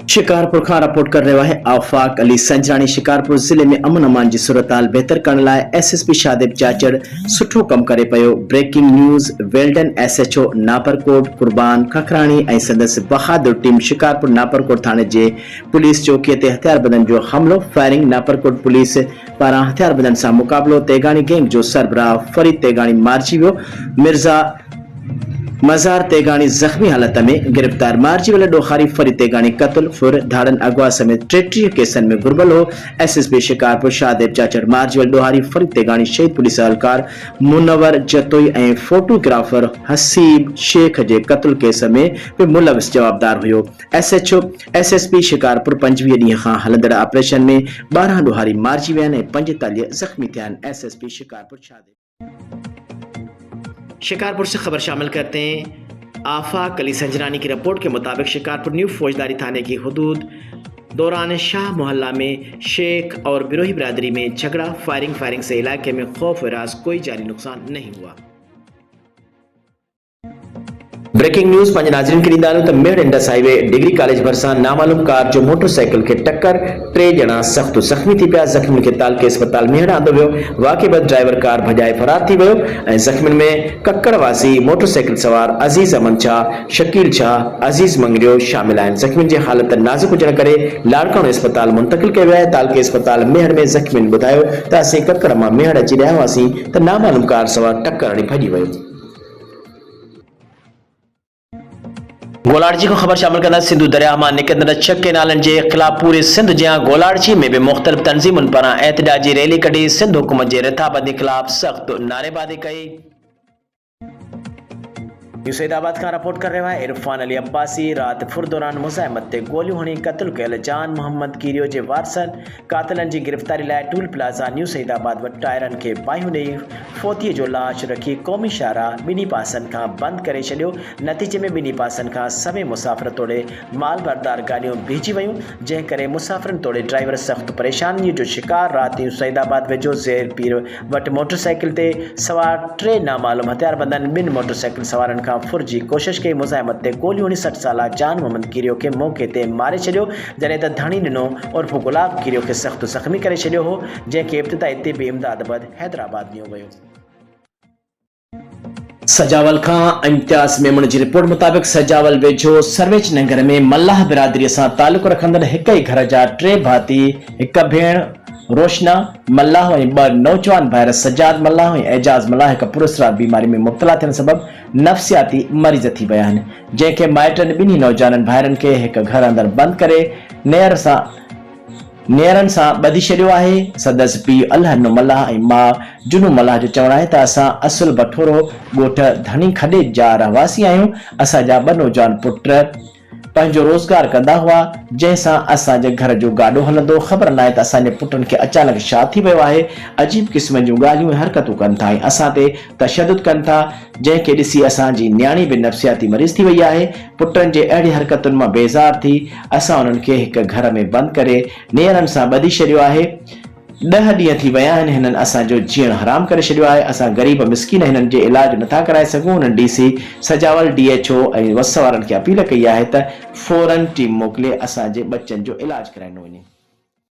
शिकारपुर खां रिपोर्ट कर रहा है आफाक अली संजरानी। शिकारपुर जिले में अमन अमान की सूरत हाल बेहतर करण लाइ एसएसपी शादिब चाचड़ सुठो कम करे पयो। ब्रेकिंग न्यूज़ वेल्डन एसएचओ नापरकोट कुर्बान खखरानी ऐं संदसि बहादुर टीम शिकारपुर नापरकोट थाने जे पुलिस चौकीअ ते हथियारबंदनि जो हमलो फायरिंग। नापरकोट पुलिस पारां हथियारबंदनि सां मुक़ाबिलो। तेगानी गैंग जो सरबराह फरीद तेगानी मारिजी वियो। मिर्ज़ा मज़ार तेगानी जख्मी हालत में गिरफ्तार। मारिजी वियल ॾोहारी फरीद तेगानी कत्ल फुर धाड़न अगवा समेत 33 केसनि में घुर्बल हो। एसएसपी शिकारपुर शादिब चाचड़ मारिजी वियल ॾोहारी फरीद तेगानी शहीद पुलिस एहलकार मुनवर जतोई ऐं फोटोग्राफर हसीब शेख जे कत्ल केस में बि मुलविस जवाबदार हुयो। एसएसपी शिकारपुर 25 ॾींहं खां हलंदड़ ऑपरेशन में 12 ॾोहारी मारिजी विया आहिनि ऐं 45 ज़ख्मी थिया आहिनि। एसएसपी शिकारपुर शिकारपुर से खबर शामिल करते हैं। आफाक अली संजरानी की रिपोर्ट के मुताबिक शिकारपुर न्यू फौजदारी थाने की हदूद दौरान शाह मोहल्ला में शेख और बिरोही बिरादरी में झगड़ा फायरिंग से इलाके में खौफ वराज कोई जानी नुकसान नहीं हुआ। ब्रेकिंग न्यूज़ पंज नाज़रीन के ॾींदा आहियूं त मेड़ इंडस हाईवे डिग्री कॉलेज भरिसां नामालूम कार जो मोटरसाइकिल के टक्कर 3 ॼणा सख्त ज़ख्मी थी पिया। ज़ख्मियुनि खे तालके अस्पताल में आंदो वियो। वाक़े बैदि ड्राइवर कार भॼाए फरार थी वियो ऐं ज़ख्मियुनि में कक्कड़ वासी मोटरसाइकिल सवार अज़ीज़ अमन शाह शकील शाह अज़ीज़ मंगरियो शामिल आहिनि। ज़ख्मियुनि जी हालत नाज़ुक हुजण करे लाड़काणो अस्पताल मुंतक़िल कयो वियो आहे। तालके अस्पताल मेहर में ज़ख्मियुनि ॿुधायो त असीं कक्कड़ मां मेहर अची रहिया हुआसीं त नामालूम कार सवार टक्कर हणी भॼी वियो। गोलारजी को खबर शामिल कंदा सिंधु दरिया मां निकिरंदड़ 6 केनालनि जे ख़िलाफ़ पूरे सिंध जियां गोलारजी में भी मुख़्तलिफ़ तंज़ीमुनि पारां एहतजाजी रैली कढी सिंध हुकूमत जे रिथाबंदी ख़िलाफ़ सख़्त नारेबाज़ी कई। सैदाबाद का रिपोर्ट कर रहा है इरफान अली अब्बासी। रात फुर दौरान मुज़ाहिमत ते गोलियूं हणी कत्ल कयल जान मोहम्मद कीरियो जे वारसनि कातिलनि जी गिरफ़्तारी लाइ टूल प्लाज़ा न्यू सैदाबाद वटि टायरनि खे बाहियूं ॾेई फोतीअ जो लाश रखी क़ौमी शाहराह ॿिन्ही पासनि खां बंदि करे छॾियो। नतीजे में ॿिन्ही पासनि खां सभई मुसाफ़िर तोड़े माल बरदार गाॾियूं बीहिजी वयूं, जंहिं करे मुसाफ़िरनि तोड़े ड्राइवर सख़्त परेशानीअ जो शिकार। राति न्यू सैदाबाद वेझो ज़ेर पीर वटि मोटरसाइकिल ते सवार 3 नामालूम हथियारबंदनि 2 मोटरसाइकिल सवारनि खां फुर जी कोशिश कई। मुज़ाहिमत ते गोलियूं हणी 60 साला जान मोहम्मद कीरियो के मौके ते मारे छॾियो, जॾहिं त धणी ॾिनो उर्फ गुलाब कीरियो खे सख़्त ज़ख्मी करे छॾियो हो, जंहिंखे इब्तिदाई तिबी इमदाद बैदि हैदराबाद नियो वियो। सजावल खां इम्तियाज़ मेमन जी रिपोर्ट मुताबिक सजावल वेझो सर्वेच नगर में मल्लाह बिरादरी सां तालुक रखंदड़ हिक ई घर जा 3 भाती, हिक भेण रोशना मल्लाह ऐं 2 नौजवान भाइर सजाद मल्लाह ऐं एजाज मल्लाह हिक पुरस्रार बीमारी में मुब्तला थियण सबब नफ़्सियाती मरीज़ थी विया आहिनि, जंहिंखे माइटनि 2 नौजवाननि भाइरनि खे हिक घर अंदरि बंदि करे नेरनि सां ॿधी छॾियो आहे। सदस्य पीउ अल्हनो मल्लाह ऐं माउ जुनू मल्लाह जो चवणु आहे त असां असुल बठोरो ॻोठ धणी खॾे जा रहवासी आहियूं। असांजा 2 नौजवान पुट पंहिंजो रोज़गार कंदा हुआ, जंहिंसां असांजे घर जो गाॾो हलंदो। ख़बर न आहे त असांजे पुटनि खे अचानक छा थी वियो आहे। अजीब क़िस्म जूं ॻाल्हियूं ऐं हरकतूं कनि था ऐं असां ते तशदुद कनि था, जंहिंखे ॾिसी असांजी न्याणी बि नफ़्सियाती मरीज़ थी वई आहे। पुटनि जे अहिड़ी हरकतुनि मां बेज़ार थी असां उन्हनि खे हिक घर में बंदि करे नेरनि सां ॿधी छॾियो आहे। 10 ॾींहं थी विया आहिनि हिननि असांजो जीअण हराम करे छॾियो आहे। असां ग़रीब मिसकीन हिननि जे इलाज नथा कराए सघूं। हुननि डीसी सजावल DHO ऐं वस वारनि खे अपील कई आहे त फौरन टीम मोकिले असांजे बचनि जो इलाज कराइणो वञे।